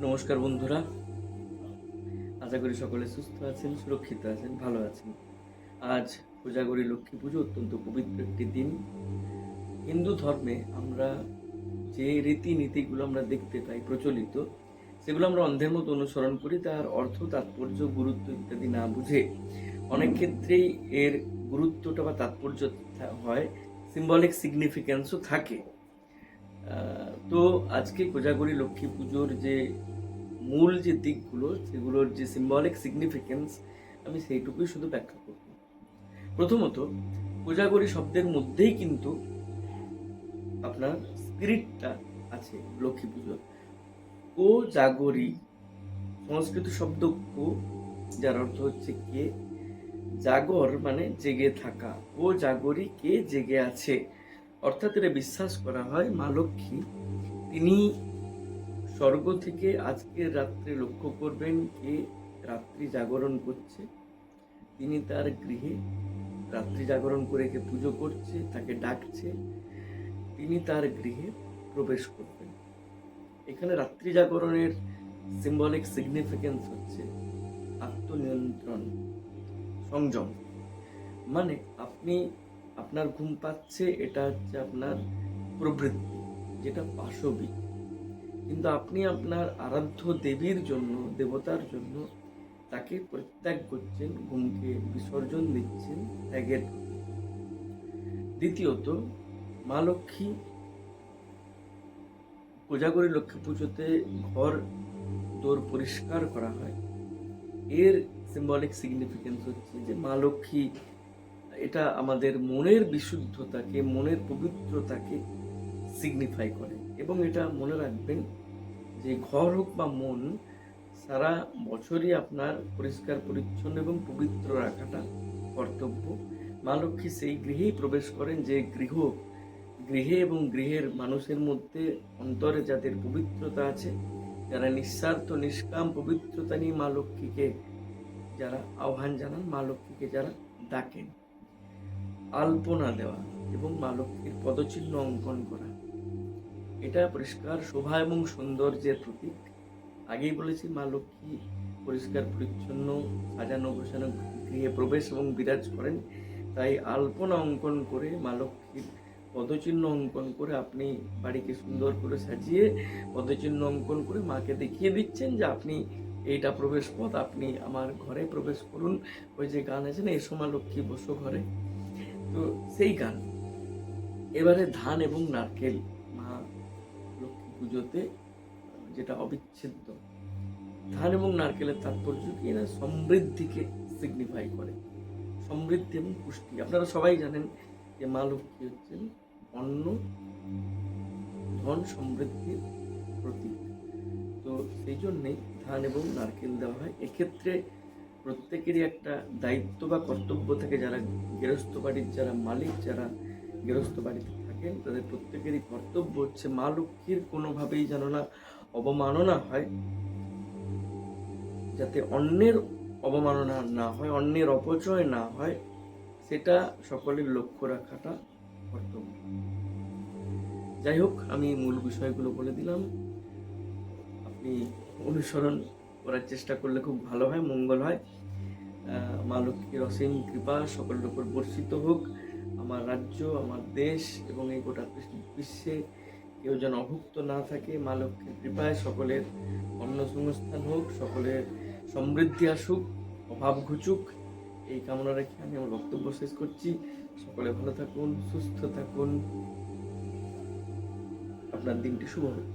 নমস্কার বন্ধুরা, আশা করি সকলে সুস্থ আছেন, সুরক্ষিত আছেন, ভালো আছেন। আজ কোজাগরী লক্ষ্মী পুজো, অত্যন্ত পবিত্র একটি দিন। হিন্দু ধর্মে আমরা যে রীতিনীতিগুলো আমরা দেখতে পাই প্রচলিত, সেগুলো আমরা অন্ধের মতো অনুসরণ করি। তার অর্থ, তাৎপর্য, গুরুত্ব ইত্যাদি না বুঝে অনেক ক্ষেত্রেই এর গুরুত্বটা বা তাৎপর্য হয়, সিম্বলিক সিগনিফিক্যান্সও থাকে। তো আজকে কোজাগরী লক্ষ্মী পুজোর যে মূল যে দিকগুলো, সেগুলোর যে সিম্বলিক সিগনিফিকেন্স, আমি সেইটুকুই শুধু ব্যাখ্যা করব। প্রথমত, কোজাগরী শব্দের মধ্যেই কিন্তু আপনার স্পিরিটটা আছে লক্ষ্মী পুজোর। কোজাগরী সংস্কৃত শব্দ কো, যার অর্থ হচ্ছে কে, জাগর মানে জেগে থাকা। কোজাগরী, কে জেগে আছে, অর্থাৎ এটা বিশ্বাস করা হয় মা লক্ষ্মী তিনি স্বর্গ থেকে আজকের রাত্রে লক্ষ্য করবেন কে রাত্রি জাগরণ করছে। তিনি তার গৃহে রাত্রি জাগরণ করে কে পুজো করছে, তাকে ডাকছে, তিনি তার গৃহে প্রবেশ করবেন। এখানে রাত্রি জাগরণের সিম্বলিক সিগনিফিকেন্স হচ্ছে আত্মনিয়ন্ত্রণ, সংযম। মানে আপনি, আপনার ঘুম পাচ্ছে, এটা হচ্ছে আপনার প্রবৃত্তি, যেটা পাশবিক, কিন্তু আপনি আপনার আরাধ্য দেবীর জন্য, দেবতার জন্য তাকে পরিত্যাগ করছেন, ঘুমকে বিসর্জন দিচ্ছেন, ত্যাগের। দ্বিতীয়ত, মা লক্ষ্মী, কোজাগরী লক্ষ্মী পুজোতে ঘর দোর পরিষ্কার করা হয়। এর সিম্বলিক সিগনিফিকেন্স হচ্ছে যে মা লক্ষ্মী এটা আমাদের মনের বিশুদ্ধতাকে, মনের পবিত্রতাকে সিগনিফাই করে। এবং এটা মনে রাখবেন যে ঘর হোক বা মন, সারা বছরই আপনার পরিষ্কার পরিচ্ছন্ন এবং পবিত্র রাখাটা কর্তব্য। মা লক্ষ্মী সেই গৃহেই প্রবেশ করেন যে গৃহে এবং গৃহের মানুষের মধ্যে অন্তরে যাদের পবিত্রতা আছে, যারা নিঃস্বার্থ নিষ্কাম পবিত্রতা নিয়ে মা লক্ষ্মীকে যারা আহ্বান জানান, মা লক্ষ্মীকে যারা ডাকেন। আলপনা দেওয়া এবং মা লক্ষ্মীর পদচিহ্ন অঙ্কন করা, এটা পরিষ্কার শোভা এবং সৌন্দর্যের প্রতীক। আগেই বলেছি মা লক্ষ্মী পরিষ্কার পরিচ্ছন্ন সাজানো গোছানো গৃহে প্রবেশ এবং বিরাজ করেন। তাই আলপনা অঙ্কন করে, মা লক্ষ্মীর পদচিহ্ন অঙ্কন করে আপনি বাড়িকে সুন্দর করে সাজিয়ে পদচিহ্ন অঙ্কন করে মাকে দেখিয়ে দিচ্ছেন যে আপনি এইটা প্রবেশ পথ, আপনি আমার ঘরে প্রবেশ করুন। ওই যে গান আছে না, এসো মা লক্ষ্মী বসো ঘরে, তো সেই গান। এবারে ধান এবং নারকেল মা লক্ষ্মী পুজোতে যেটা অবিচ্ছেদ্য। ধান এবং নারকেলের তাৎপর্য কি না, সমৃদ্ধিকে সিগনিফাই করে, সমৃদ্ধি এবং পুষ্টি। আপনারা সবাই জানেন যে মা লক্ষ্মী হচ্ছেন অন্ন, ধন, সমৃদ্ধির প্রতীক। তো সেই জন্যেই ধান এবং নারকেল দেওয়া হয়। এক্ষেত্রে প্রত্যেকেরই একটা দায়িত্ব বা কর্তব্য থাকে, যারা গৃহস্থ বাড়ির যারা মালিক, যারা গৃহস্থ বাড়িতে থাকেন, তাদের প্রত্যেকেরই কর্তব্য হচ্ছে মা লক্ষ্মীর কোনোভাবেই যেন না অবমাননা হয়, যাতে অন্যের অবমাননা না হয়, অন্যের অপচয় না হয়, সেটা সকলের লক্ষ্য রাখাটা কর্তব্য। যাই হোক, আমি মূল বিষয়গুলো বলে দিলাম, আপনি অনুসরণ করার চেষ্টা করলে খুব ভালো হয়, মঙ্গল হয়। মা লক্ষ্মীর অসীম কৃপা সকলের উপর বর্ষিত হোক। আমার রাজ্য, আমার দেশ এবং এই গোটা বিশ্বে কেউ যেন অভুক্ত না থাকে। মা লক্ষ্মীর কৃপায় সকলের কর্মসংস্থান হোক, সকলের সমৃদ্ধি আসুক, অভাব ঘুচুক, এই কামনা রেখে আমি আমার বক্তব্য শেষ করছি। সকলে ভালো থাকুন, সুস্থ থাকুন, আপনার দিনটি শুভ হোক।